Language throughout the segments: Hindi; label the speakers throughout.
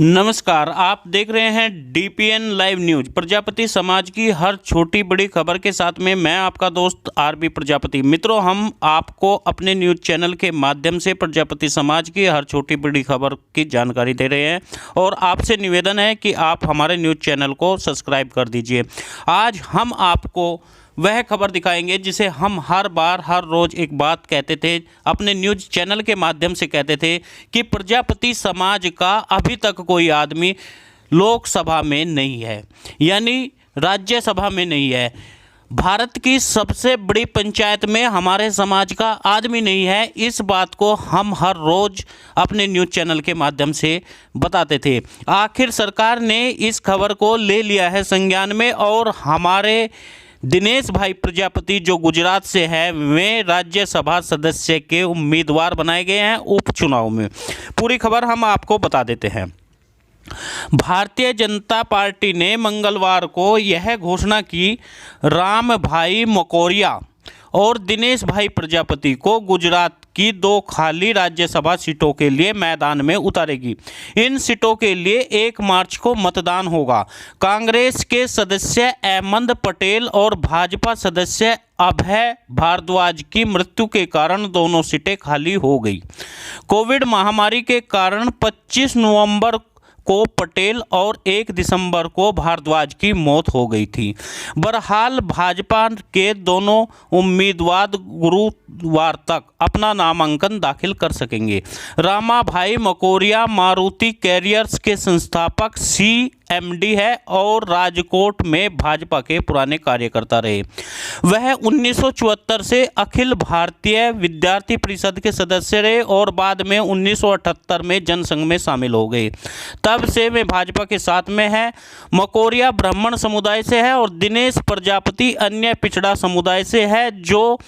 Speaker 1: नमस्कार, आप देख रहे हैं डीपीएन लाइव न्यूज। प्रजापति समाज की हर छोटी बड़ी खबर के साथ में मैं आपका दोस्त आरबी प्रजापति। मित्रों, हम आपको अपने न्यूज चैनल के माध्यम से प्रजापति समाज की हर छोटी बड़ी खबर की जानकारी दे रहे हैं और आपसे निवेदन है कि आप हमारे न्यूज चैनल को सब्सक्राइब कर दीजिए। आज हम आपको वह खबर दिखाएंगे जिसे हम हर रोज़ एक बात कहते थे, अपने न्यूज़ चैनल के माध्यम से कहते थे कि प्रजापति समाज का अभी तक कोई आदमी लोकसभा में नहीं है, यानी राज्यसभा में नहीं है। भारत की सबसे बड़ी पंचायत में हमारे समाज का आदमी नहीं है। इस बात को हम हर रोज़ अपने न्यूज़ चैनल के माध्यम से बताते थे। आखिर सरकार ने इस खबर को ले लिया है संज्ञान में और हमारे दिनेश भाई प्रजापति जो गुजरात से हैं, वे राज्यसभा सदस्य के उम्मीदवार बनाए गए हैं उपचुनाव में। पूरी खबर हम आपको बता देते हैं। भारतीय जनता पार्टी ने मंगलवार को यह घोषणा की, राम भाई मकोरिया और दिनेश भाई प्रजापति को गुजरात की 2 खाली राज्यसभा सीटों के लिए मैदान में उतारेगी। इन सीटों के लिए 1 मार्च को मतदान होगा। कांग्रेस के सदस्य अहमद पटेल और भाजपा सदस्य अभय भारद्वाज की मृत्यु के कारण दोनों सीटें खाली हो गई। कोविड महामारी के कारण 25 नवंबर को पटेल और 1 दिसंबर को भारद्वाज की मौत हो गई थी। बहरहाल भाजपा के दोनों उम्मीदवार गुरुवार तक अपना नामांकन दाखिल कर सकेंगे। रामा भाई मकोरिया मारुति कैरियर्स के संस्थापक CMD है और राजकोट में भाजपा के पुराने कार्यकर्ता रहे। वह 1974 से अखिल भारतीय विद्यार्थी परिषद के सदस्य रहे और बाद में 1978 में जनसंघ में शामिल हो गए। तब से वे भाजपा के साथ में है। मकोरिया ब्राह्मण समुदाय से है और दिनेश प्रजापति अन्य पिछड़ा समुदाय से है जो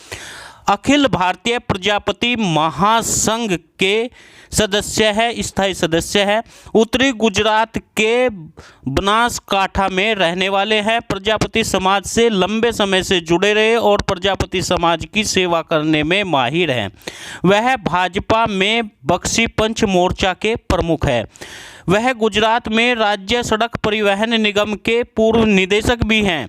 Speaker 1: अखिल भारतीय प्रजापति महासंघ के सदस्य है, स्थायी सदस्य है। उत्तरी गुजरात के बनासकांठा में रहने वाले हैं। प्रजापति समाज से लंबे समय से जुड़े रहे और प्रजापति समाज की सेवा करने में माहिर हैं। वह भाजपा में बक्सी पंच मोर्चा के प्रमुख है। वह गुजरात में राज्य सड़क परिवहन निगम के पूर्व निदेशक भी हैं।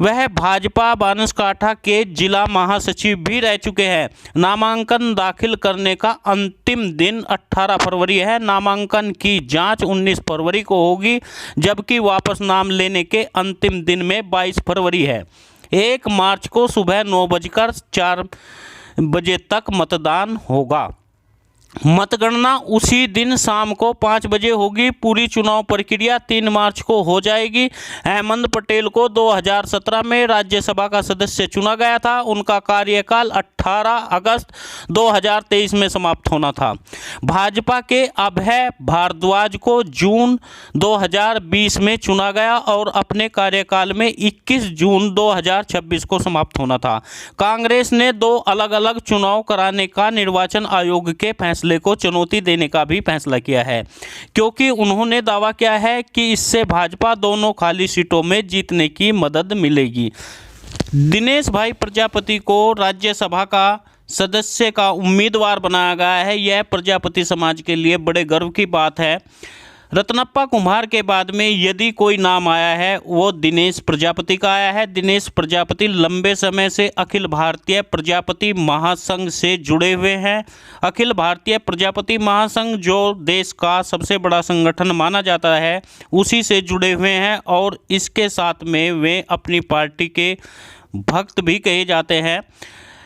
Speaker 1: वह भाजपा बनासकांठा के जिला महासचिव भी रह चुके हैं। नामांकन दाखिल करने का अंतिम दिन 18 फरवरी है। नामांकन की जांच 19 फरवरी को होगी, जबकि वापस नाम लेने के अंतिम दिन में 22 फरवरी है। 1 मार्च को सुबह 9:04 बजे तक मतदान होगा। मतगणना उसी दिन शाम को 5 बजे होगी। पूरी चुनाव प्रक्रिया 3 मार्च को हो जाएगी। अहमद पटेल को 2017 में राज्यसभा का सदस्य चुना गया था। उनका कार्यकाल 18 अगस्त 2023 में समाप्त होना था। भाजपा के अभय भारद्वाज को जून 2020 में चुना गया और अपने कार्यकाल में 21 जून 2026 को समाप्त होना था। कांग्रेस ने 2 अलग अलग चुनाव कराने का निर्वाचन आयोग के फैसले को चुनौती देने का भी फैसला किया है, क्योंकि उन्होंने दावा किया है कि इससे भाजपा दोनों खाली सीटों में जीतने की मदद मिलेगी। दिनेश भाई प्रजापति को राज्यसभा का सदस्य का उम्मीदवार बनाया गया है। यह प्रजापति समाज के लिए बड़े गर्व की बात है। रत्नप्पा कुमार के बाद में यदि कोई नाम आया है वो दिनेश प्रजापति का आया है। दिनेश प्रजापति लंबे समय से अखिल भारतीय प्रजापति महासंघ से जुड़े हुए हैं। अखिल भारतीय प्रजापति महासंघ जो देश का सबसे बड़ा संगठन माना जाता है, उसी से जुड़े हुए हैं और इसके साथ में वे अपनी पार्टी के भक्त भी कहे जाते हैं।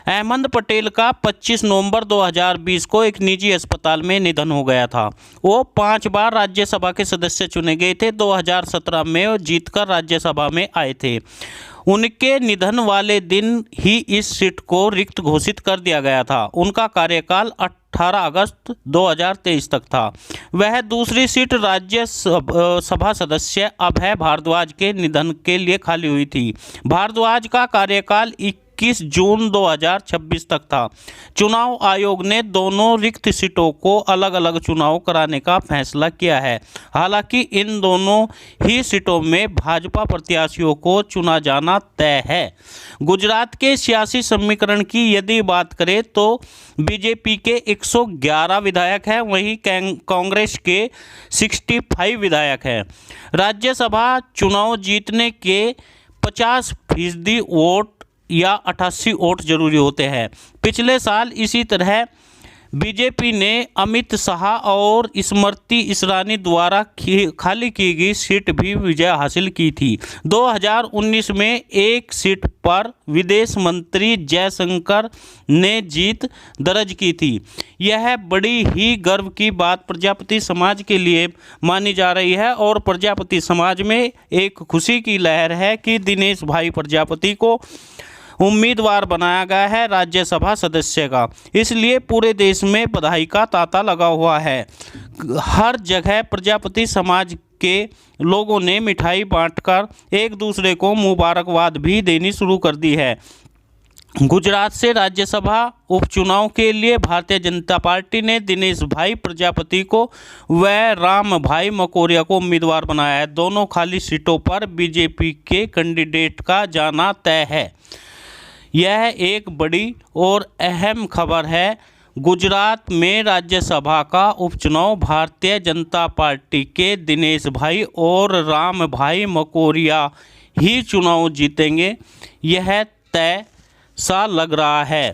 Speaker 1: अहमद पटेल का 25 नवंबर 2020 को एक निजी अस्पताल में निधन हो गया था। वो 5 बार राज्यसभा के सदस्य चुने गए थे। 2017 में वो जीतकर राज्यसभा में आए थे। उनके निधन वाले दिन ही इस सीट को रिक्त घोषित कर दिया गया था। उनका कार्यकाल 18 अगस्त 2023 तक था। वह दूसरी सीट राज्यसभा सदस्य अभय भारद्वाज के निधन के लिए खाली हुई थी। भारद्वाज का कार्यकाल 21 जून 2026 तक था। चुनाव आयोग ने दोनों रिक्त सीटों को अलग अलग चुनाव कराने का फैसला किया है। हालांकि इन दोनों ही सीटों में भाजपा प्रत्याशियों को चुना जाना तय है। गुजरात के सियासी समीकरण की यदि बात करें तो बीजेपी के 111 विधायक हैं, वहीं कांग्रेस के 65 विधायक हैं। राज्यसभा चुनाव जीतने के 50% वोट या 88 वोट जरूरी होते हैं। पिछले साल इसी तरह बीजेपी ने अमित शाह और स्मृति ईरानी द्वारा खाली की गई सीट भी विजय हासिल की थी। 2019 में एक सीट पर विदेश मंत्री जयशंकर ने जीत दर्ज की थी। यह बड़ी ही गर्व की बात प्रजापति समाज के लिए मानी जा रही है और प्रजापति समाज में एक खुशी की लहर है कि दिनेश भाई प्रजापति को उम्मीदवार बनाया गया है राज्यसभा सदस्य का। इसलिए पूरे देश में बधाई का तांता लगा हुआ है। हर जगह प्रजापति समाज के लोगों ने मिठाई बांटकर एक दूसरे को मुबारकबाद भी देनी शुरू कर दी है। गुजरात से राज्यसभा उपचुनाव के लिए भारतीय जनता पार्टी ने दिनेश भाई प्रजापति को व राम भाई मकोरिया को उम्मीदवार बनाया है। दोनों खाली सीटों पर बीजेपी के कैंडिडेट का जाना तय है। यह एक बड़ी और अहम खबर है। गुजरात में राज्यसभा का उपचुनाव भारतीय जनता पार्टी के दिनेश भाई और राम भाई मकोरिया ही चुनाव जीतेंगे, यह तय सा लग रहा है।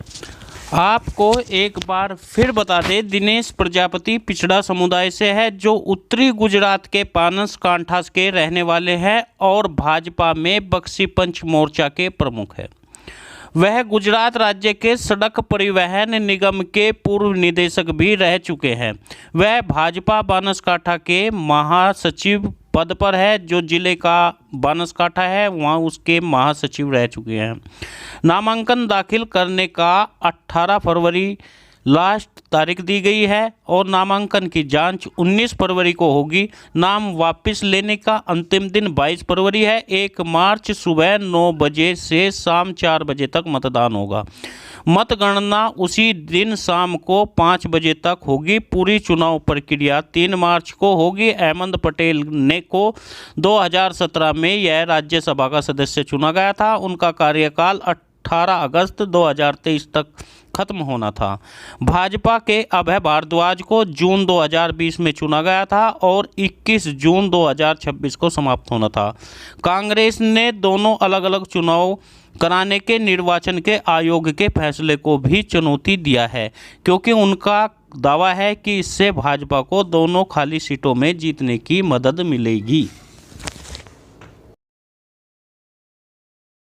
Speaker 1: आपको एक बार फिर बता दें, दिनेश प्रजापति पिछड़ा समुदाय से है जो उत्तरी गुजरात के पानस कांठास के रहने वाले हैं और भाजपा में बक्सी पंच मोर्चा के प्रमुख हैं। वह गुजरात राज्य के सड़क परिवहन निगम के पूर्व निदेशक भी रह चुके हैं। वह भाजपा बनासकांठा के महासचिव पद पर है। जो जिले का बनासकांठा है वहाँ उसके महासचिव रह चुके हैं। नामांकन दाखिल करने का 18 फरवरी लास्ट तारीख दी गई है और नामांकन की जांच 19 फरवरी को होगी। नाम वापस लेने का अंतिम दिन 22 फरवरी है। 1 मार्च सुबह 9 बजे से शाम 4 बजे तक मतदान होगा। मतगणना उसी दिन शाम को 5 बजे तक होगी। पूरी चुनाव प्रक्रिया 3 मार्च को होगी। अहमद पटेल ने को 2017 में यह राज्यसभा का सदस्य चुना गया था। उनका कार्यकाल 18 अगस्त 2023 तक खत्म होना था। भाजपा के अभय भारद्वाज को जून 2020 में चुना गया था और 21 जून 2026 को समाप्त होना था। कांग्रेस ने दोनों अलग अलग चुनाव कराने के निर्वाचन के आयोग के फैसले को भी चुनौती दिया है, क्योंकि उनका दावा है कि इससे भाजपा को दोनों खाली सीटों में जीतने की मदद मिलेगी।